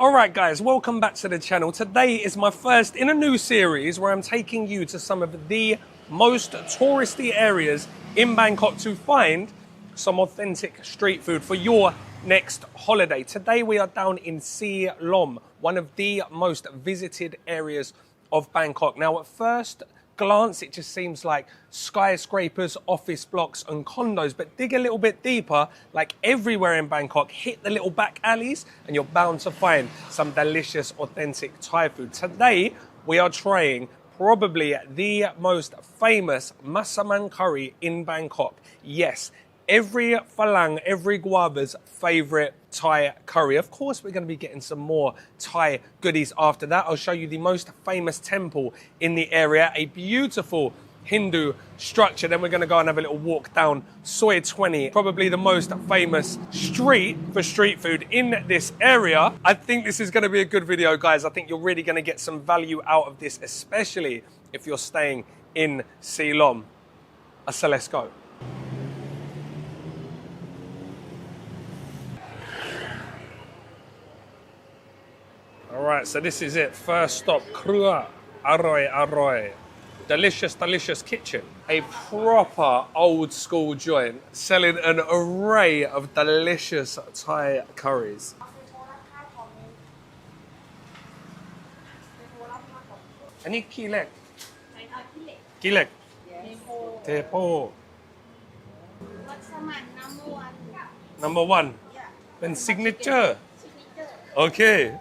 Alright guys, welcome back to the channel. Today is my first in a new series where I'm taking you to some of the most touristy areas in Bangkok to find some authentic street food for your next holiday. Today we are down in Silom, one of the most visited areas of Bangkok. Now at first glance it just seems like skyscrapers, office blocks and condos, but dig a little bit deeper, like everywhere in Bangkok, hit the little back alleys and you're bound to find some delicious authentic Thai food. Today we are trying probably the most famous Masaman curry in Bangkok. Yes, every Falang, every Guava's favourite Thai curry. Of course, we're going to be getting some more Thai goodies after that. I'll show you the most famous temple in the area, a beautiful Hindu structure. Then we're going to go and have a little walk down Soi 20, probably the most famous street for street food in this area. I think this is going to be a good video, guys. I think you're really going to get some value out of this, especially if you're staying in Silom. So let's go. Alright, so this is it. First stop, Krua Aroy ARoy. Delicious, delicious kitchen. A proper old school joint selling an array of delicious Thai curries. Any kilek? Kilek? Tepo. Number one. Then signature. Okay.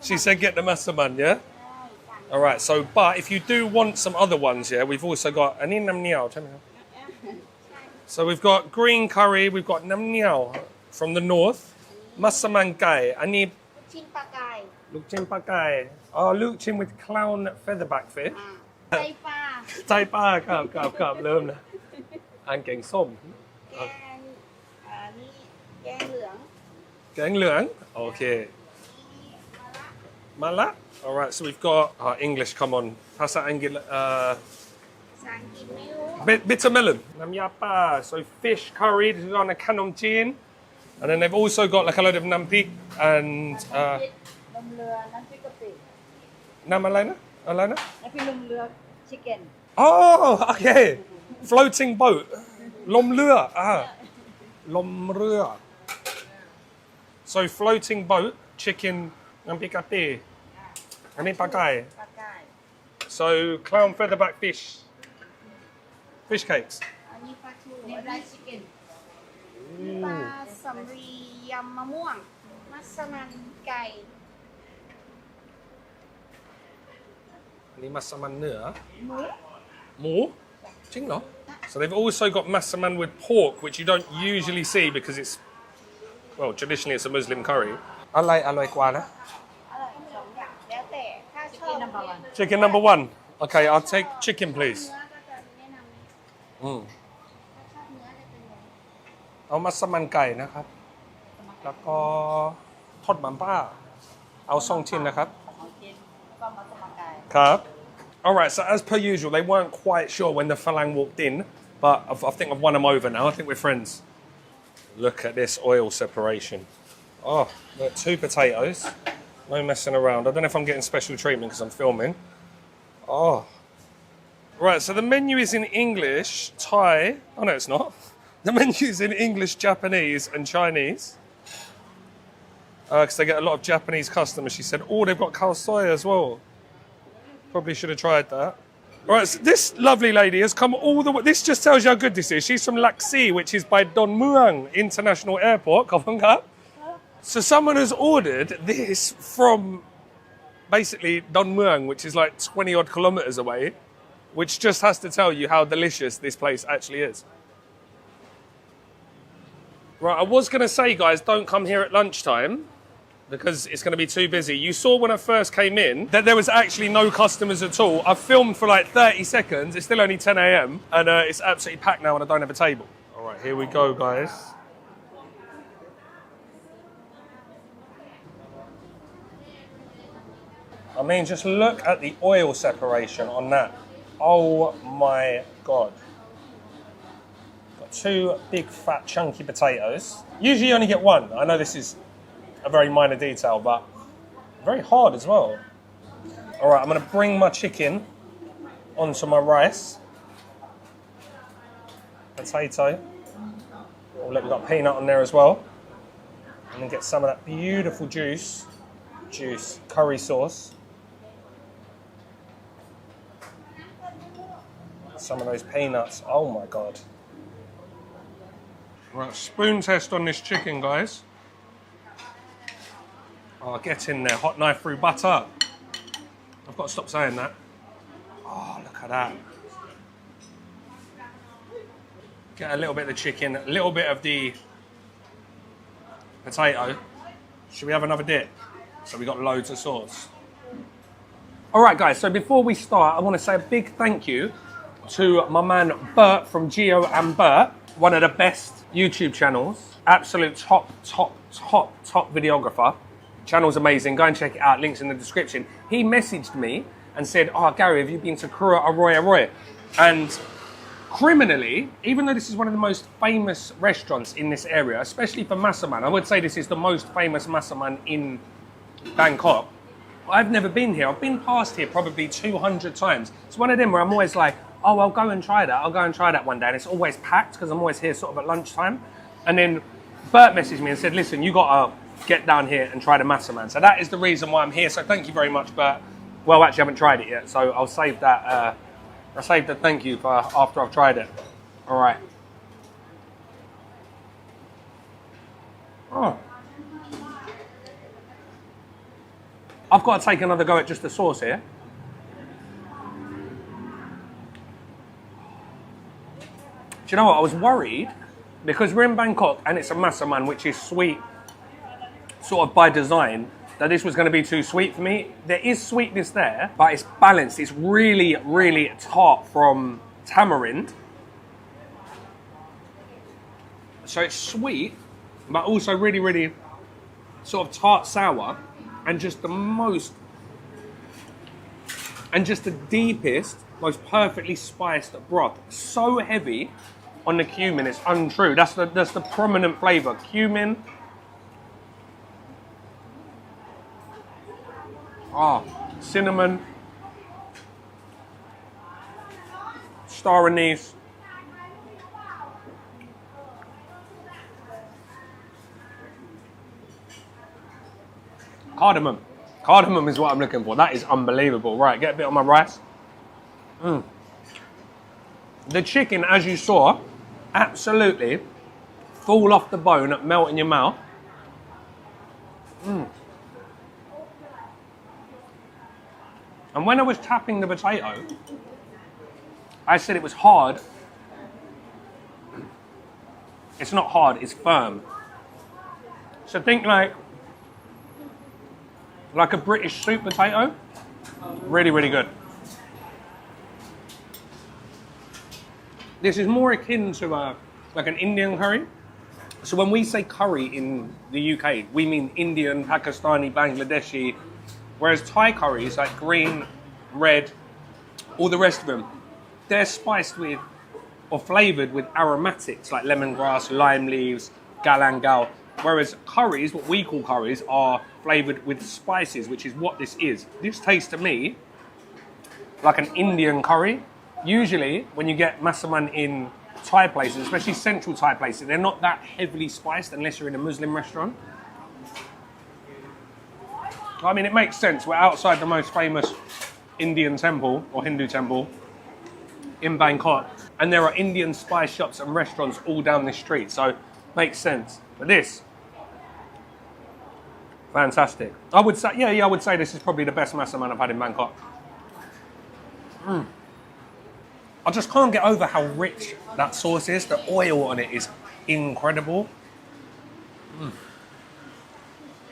She said get the Masaman, yeah? All right, so, but if you do want some other ones, yeah, we've also got, so we've got green curry, we've got nam niao from the north, Masaman gai, Luk chin pa gai. Oh, Luk chin with clown featherback fish. Thai pa, cup, learnนะอันแกงส้มแกงเหลือง okay. Mala. All right, so we've got English. Come on, Pasa Angil. Bitter melon. Nam yapa. So fish curry. This is on a kanom chin, and then they've also got like a load of nampik and nam alana. Chicken. Oh, okay. Floating boat. Lom lua. Lom lua. So floating boat, chicken. Nampik and then pakai. So clown featherback fish cakes. Chicken. Samri yam mamuang. Masaman gai. Ni masaman nửa. More? Jing lo. So they've also got masaman with pork, which you don't usually see because it's, well, traditionally it's a Muslim curry. Alai kwa na. Chicken number one. Okay, I'll take chicken, please.เอามัสมั่นไก่นะครับแล้วก็ทอดมันป้าเอา2ชิ้นนะครับครับ Alright, so as per usual, they weren't quite sure when the Falang walked in, but I think I've won them over now. I think we're friends. Look at this oil separation. Oh, look, 2 potatoes. No messing around. I don't know if I'm getting special treatment because I'm filming. Oh. Right, so the menu is in English, Thai. Oh, no, it's not. The menu is in English, Japanese, and Chinese. Because they get a lot of Japanese customers, she said. Oh, they've got Khao Soi as well. Probably should have tried that. All right, so this lovely lady has come all the way. This just tells you how good this is. She's from Laxi, which is by Don Muang International Airport. So someone has ordered this from basically Don Muang, which is like 20 odd kilometers away, which just has to tell you how delicious this place actually is. Right, I was going to say, guys, don't come here at lunchtime because it's going to be too busy. You saw when I first came in that there was actually no customers at all. I've filmed for like 30 seconds. It's still only 10 a.m. and it's absolutely packed now and I don't have a table. All right, here we go, guys. I mean, just look at the oil separation on that. Oh my God. Got 2 big, fat, chunky potatoes. Usually you only get 1. I know this is a very minor detail, but very hard as well. All right, I'm gonna bring my chicken onto my rice. Potato. Oh, look, we've got peanut on there as well. And then get some of that beautiful juice, curry sauce. Some of those peanuts, oh my God. Right, spoon test on this chicken, guys. Oh, get in there, hot knife through butter. I've got to stop saying that. Oh, look at that. Get a little bit of the chicken, a little bit of the potato. Should we have another dip? So we got loads of sauce. All right, guys, so before we start, I want to say a big thank you to my man Bert from Geo and Bert, one of the best YouTube channels. Absolute top videographer. Channel's amazing. Go and check it out. Links in the description. He messaged me and said, "Oh, Gary, have you been to Krua Aroy ARoy?" And criminally, even though this is one of the most famous restaurants in this area, especially for Masaman, I would say this is the most famous Masaman in Bangkok. I've never been here. I've been past here probably 200 times. It's one of them where I'm always like, oh, I'll go and try that. I'll go and try that one day. And it's always packed because I'm always here sort of at lunchtime. And then Bert messaged me and said, listen, you got to get down here and try the Masaman. So that is the reason why I'm here. So thank you very much, Bert. Well, actually, I haven't tried it yet. So I'll save that. I'll save the thank you for after I've tried it. All right. Oh. I've got to take another go at just the sauce here. Do you know what? I was worried because we're in Bangkok and it's a Masaman, which is sweet, sort of by design, that this was going to be too sweet for me. There is sweetness there, but it's balanced. It's really, really tart from tamarind. So it's sweet, but also really, really sort of tart sour, and just the most, and just the deepest, most perfectly spiced broth. So heavy on the cumin, it's untrue. That's the prominent flavour. Cumin. Ah, cinnamon, star anise, cardamom. Cardamom is what I'm looking for. That is unbelievable. Right, get a bit on my rice. The chicken, as you saw, absolutely fall off the bone, melt in your mouth. And when I was tapping the potato, I said it was hard. It's not hard, it's firm. So think like a British soup potato. Really, really good. This is more akin to like an Indian curry. So when we say curry in the UK, we mean Indian, Pakistani, Bangladeshi. Whereas Thai curries, like green, red, all the rest of them, they're spiced with or flavoured with aromatics like lemongrass, lime leaves, galangal. Whereas curries, what we call curries, are flavoured with spices, which is what this is. This tastes to me like an Indian curry. Usually, when you get Masaman in Thai places, especially central Thai places, they're not that heavily spiced unless you're in a Muslim restaurant. I mean, it makes sense. We're outside the most famous Indian temple or Hindu temple in Bangkok, and there are Indian spice shops and restaurants all down this street, so makes sense. But this, fantastic. I would say, I would say this is probably the best Masaman I've had in Bangkok. I just can't get over how rich that sauce is. The oil on it is incredible. I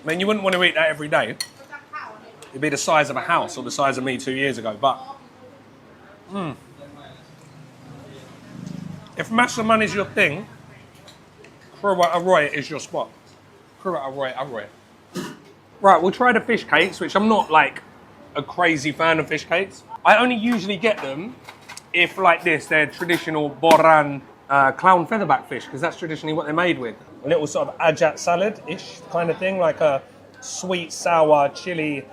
mean, you wouldn't want to eat that every day. It'd be the size of a house or the size of me 2 years ago, but if Masaman is your thing, Krua Aroy is your spot. Krua Aroy ARoy. Right, we'll try the fish cakes, which I'm not like a crazy fan of fish cakes. I only usually get them if, like this, they're traditional boran clown featherback fish, because that's traditionally what they're made with. a little sort of ajat salad-ish kind of thing, like a sweet, sour, chili,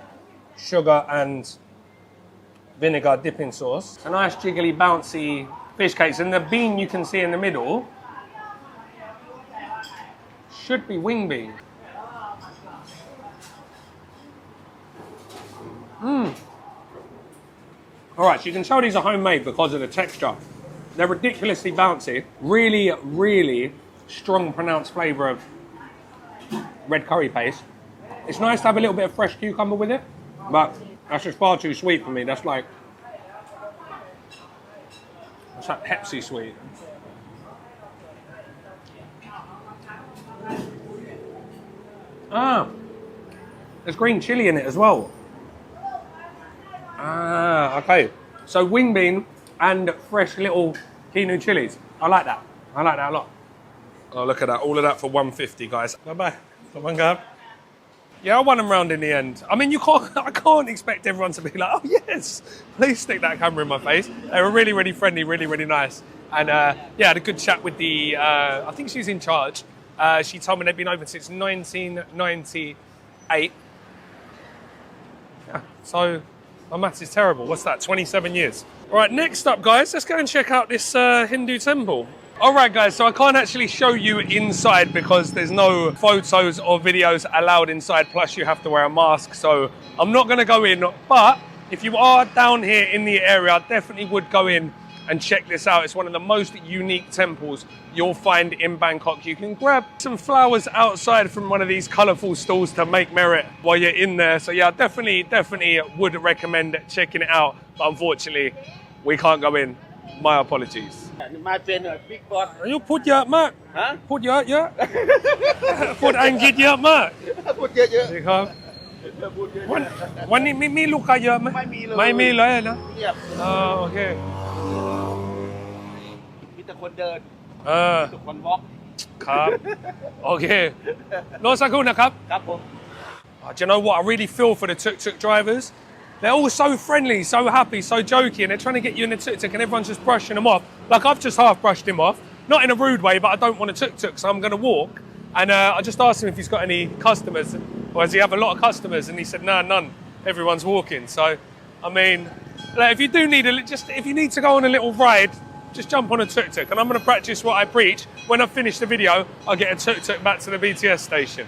sugar and vinegar dipping sauce. A nice jiggly, bouncy fish cakes. And the bean you can see in the middle should be wing bean. Alright, so you can tell these are homemade because of the texture. They're ridiculously bouncy. Really, really strong pronounced flavour of red curry paste. It's nice to have a little bit of fresh cucumber with it, but that's just far too sweet for me. That's like Pepsi sweet. Ah, there's green chili in it as well. Ah, okay. So wing bean and fresh little quinoa chilies. I like that. I like that a lot. Oh, look at that. All of that for $1.50, guys. Bye-bye. Come on, go. Yeah, I won them round in the end. I mean, I can't expect everyone to be like, oh, yes, please stick that camera in my face. They were really, really friendly, really, really nice. And, yeah, I had a good chat with the, I think she's in charge. She told me they've been open since 1998. Yeah, so my maths is terrible. What's that, 27 years? All right, next up, guys, let's go and check out this Hindu temple. All right, guys, so I can't actually show you inside because there's no photos or videos allowed inside, plus you have to wear a mask, so I'm not going to go in. But if you are down here in the area, I definitely would go in and check this out. It's one of the most unique temples you'll find in Bangkok. You can grab some flowers outside from one of these colourful stalls to make merit while you're in there. So yeah, definitely would recommend checking it out. But unfortunately, we can't go in. My apologies. My friend, big boss. You put เยอะมาก Huh? พูดเยอะ พูดอังกฤษเยอะมาก พูดเยอะ สวัสดีครับ พูดเยอะ วันนี้มีลูกค้าเยอะไหม ไม่มีเลย ไม่มีเลยนะ เงียบ โอเค มีแต่คนเดิน เออ มีแต่คนวอล์ก ครับโอเครอสักครู่นะครับ ครับผม Oh, do you know what? I really feel for the tuk-tuk drivers. They're all so friendly, so happy, so jokey, and they're trying to get you in the tuk-tuk and everyone's just brushing them off. Like I've just half brushed him off. Not in a rude way, but I don't want a tuk-tuk, so I'm going to walk. And I just asked him if he's got any customers, or does he have a lot of customers? And he said, no, none. Everyone's walking. So, I mean, like, if you do need if you need to go on a little ride, just jump on a tuk-tuk. And I'm going to practice what I preach. When I finish the video, I'll get a tuk-tuk back to the BTS station.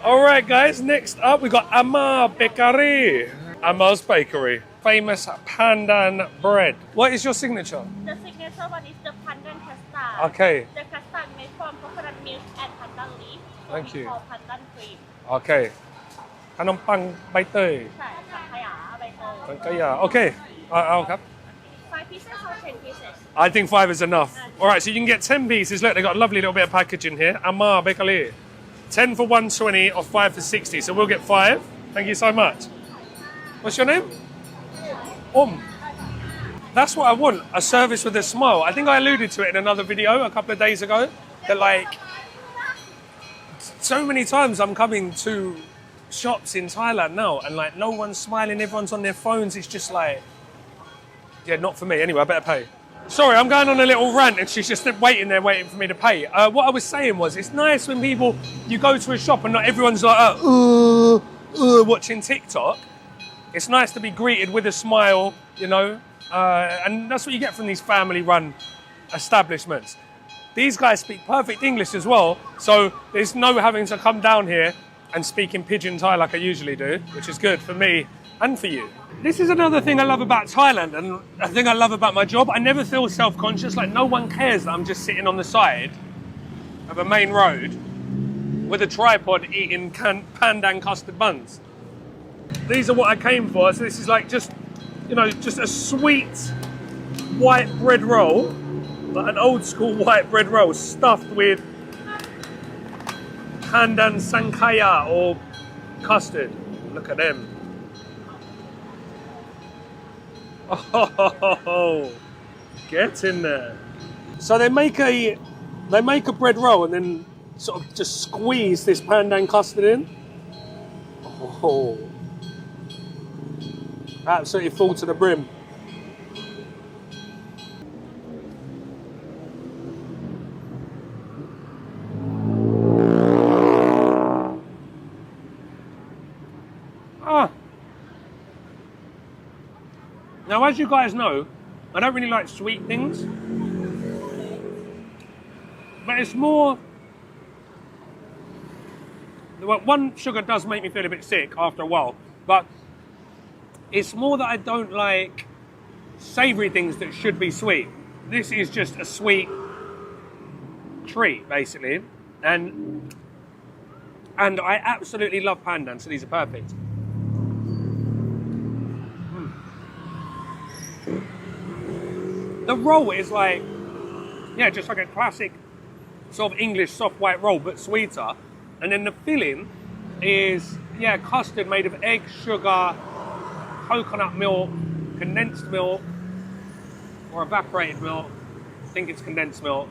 All right, guys, next up, we've got Amma Bakery. Amma's Bakery. Famous pandan bread. What is your signature? The signature one is the pandan custard. Okay. The custard made from coconut milk and pandan leaf. Thank you. Called pandan cream. Okay. ขนมปังใบเตย ใช่สังขยาใบเตย สังขยา Okay. เอาครับ 5 pieces or 10 pieces? I think 5 is enough. All right, so you can get 10 pieces. Look, they've got a lovely little bit of packaging here. Amma Bakery. 10 for 120 or 5 for 60. So we'll get 5. Thank you so much. What's your name? That's what I want. A service with a smile. I think I alluded to it in another video a couple of days ago. That like, so many times I'm coming to shops in Thailand now and like no one's smiling, everyone's on their phones. It's just like, yeah, not for me. Anyway, I better pay. Sorry, I'm going on a little rant and she's just waiting there waiting for me to pay. What I was saying was, it's nice when you go to a shop and not everyone's like, watching TikTok. It's nice to be greeted with a smile, you know, and that's what you get from these family-run establishments. These guys speak perfect English as well, so there's no having to come down here and speak in pidgin Thai like I usually do, which is good for me and for you. This is another thing I love about Thailand, and a thing I love about my job. I never feel self-conscious, like no one cares that I'm just sitting on the side of a main road with a tripod eating pandan custard buns. These are what I came for. So this is like just a sweet white bread roll, like an old school white bread roll stuffed with pandan sankaya or custard. Look at them. Oh, get in there. So they make a bread roll and then sort of just squeeze this pandan custard in. Oh. Absolutely full to the brim. Ah. Now, as you guys know, I don't really like sweet things. But it's more... Well, one, sugar does make me feel a bit sick after a while. But it's more that I don't like savoury things that should be sweet. This is just a sweet treat, basically. And I absolutely love pandan, so these are perfect. The roll is like, yeah, just like a classic sort of English soft white roll, but sweeter. And then the filling is, yeah, custard made of egg, sugar, coconut milk, condensed milk, or evaporated milk. I think it's condensed milk.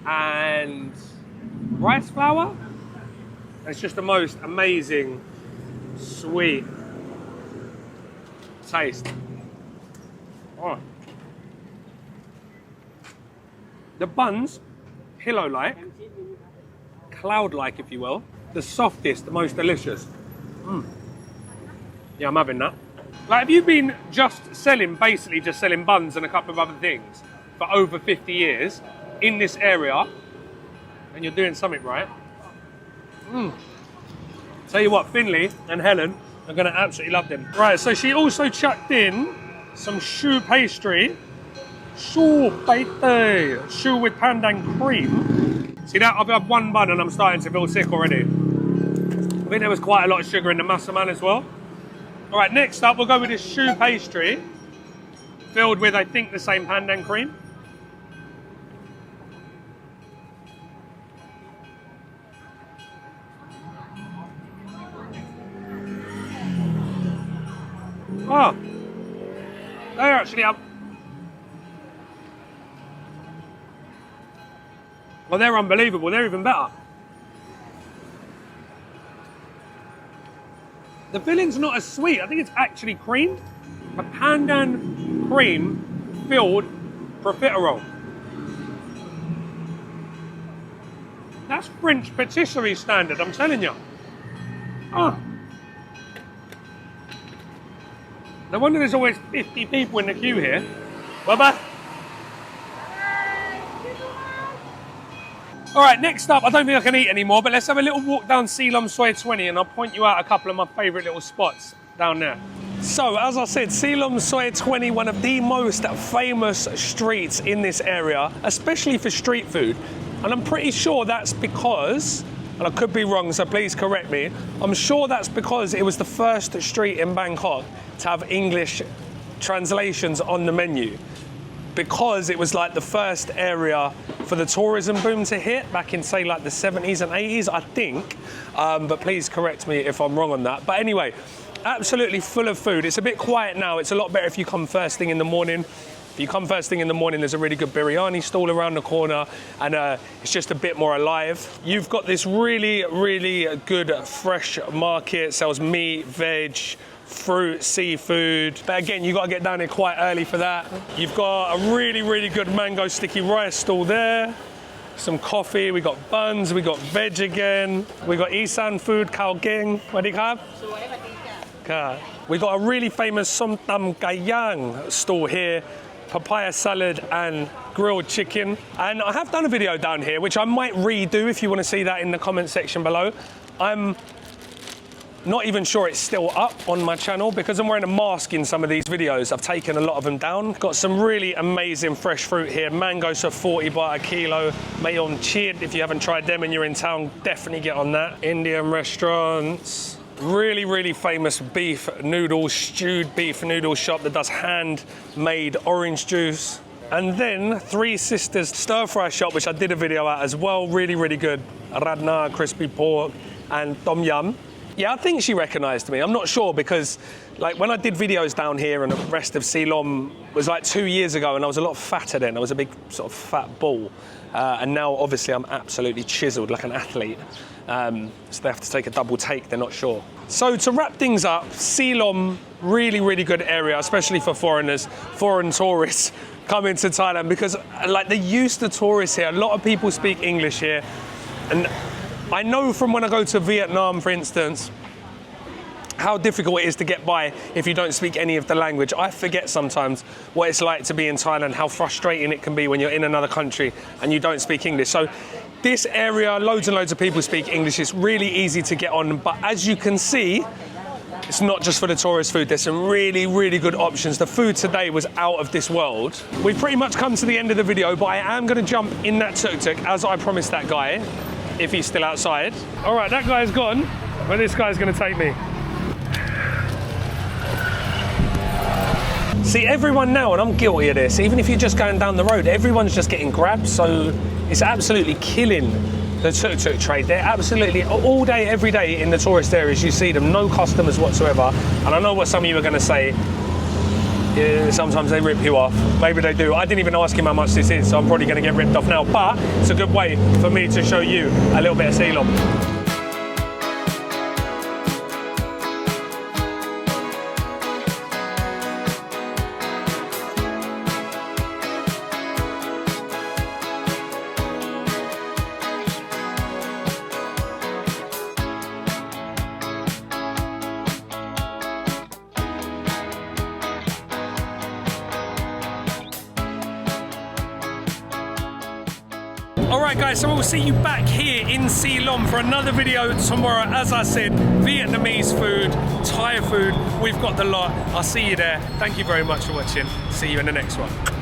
And rice flour. It's just the most amazing, sweet taste. Oh. The buns, pillow-like, cloud-like, if you will. The softest, the most delicious. Yeah, I'm having that. Like, have you been basically just selling buns and a couple of other things for over 50 years in this area, and you're doing something right? Tell you what, Finley and Helen are going to absolutely love them. Right, so she also chucked in some choux pastry. Choux pastry. Choux with pandan cream. See that? I've had one bun and I'm starting to feel sick already. I think there was quite a lot of sugar in the Masaman as well. All right, next up, we'll go with this choux pastry filled with, I think, the same pandan cream. Oh, they actually have... Well, they're unbelievable. They're even better. The filling's not as sweet. I think it's actually cream. A pandan cream filled profiterole. That's French patisserie standard, I'm telling you. Oh. No wonder there's always 50 people in the queue here. Bye-bye. All right, next up, I don't think I can eat anymore, but let's have a little walk down Silom Soi 20 and I'll point you out a couple of my favourite little spots down there. So, as I said, Silom Soi 20, one of the most famous streets in this area, especially for street food. And I'm pretty sure that's because, and I could be wrong, so please correct me, I'm sure that's because it was the first street in Bangkok to have English translations on the menu. Because it was like the first area for the tourism boom to hit back in, say, like the 70s and 80s, I think. But please correct me if I'm wrong on that. But anyway, absolutely full of food. It's a bit quiet now. It's a lot better if you come first thing in the morning. If you come first thing in the morning, there's a really good biryani stall around the corner, and it's just a bit more alive. You've got this really, really good fresh market, sells meat, veg, fruit, seafood. But again, you've got to get down here quite early for that. You've got a really, really good mango sticky rice stall there. Some coffee, we got buns, we got veg again. We got Isan food, Khao geang. What do you have? Okay. We got a really famous som tam geang stall here. Papaya salad and grilled chicken. And I have done a video down here, which I might redo if you want to see that in the comment section below. I'm not even sure it's still up on my channel because I'm wearing a mask in some of these videos. I've taken a lot of them down. Got some really amazing fresh fruit here. Mangoes for 40 baht a kilo. Mayom chid, if you haven't tried them and you're in town, definitely get on that. Indian restaurants. Really, really famous beef noodles, stewed beef noodle shop that does handmade orange juice. And then Three Sisters stir fry shop, which I did a video at as well. Really, really good. Radna, crispy pork, and tom yum. Yeah, I think she recognised me. I'm not sure because, like, when I did videos down here and the rest of Silom was like 2 years ago, and I was a lot fatter then. I was a big sort of fat ball, and now obviously I'm absolutely chiselled like an athlete. So they have to take a double take. They're not sure. So to wrap things up, Silom, really, really good area, especially for foreigners, foreign tourists coming to Thailand because, like, they're used to tourists here. A lot of people speak English here, and I know from when I go to Vietnam, for instance, how difficult it is to get by if you don't speak any of the language. I forget sometimes what it's like to be in Thailand, how frustrating it can be when you're in another country and you don't speak English. So this area, loads and loads of people speak English. It's really easy to get on, but as you can see, it's not just for the tourist food. There's some really, really good options. The food today was out of this world. We've pretty much come to the end of the video, but I am going to jump in that tuk-tuk as I promised that guy, if he's still outside. All right, that guy's gone, but this guy's going to take me. See, everyone now, and I'm guilty of this, even if you're just going down the road, everyone's just getting grabbed, so it's absolutely killing the tuk-tuk trade. They're absolutely, all day, every day in the tourist areas, you see them, no customers whatsoever. And I know what some of you are going to say, yeah, sometimes they rip you off. Maybe they do. I didn't even ask him how much this is, so I'm probably going to get ripped off now. But it's a good way for me to show you a little bit of Silom. Alright guys, so we'll see you back here in Silom for another video tomorrow. As I said, Vietnamese food, Thai food, we've got the lot. I'll see you there. Thank you very much for watching. See you in the next one.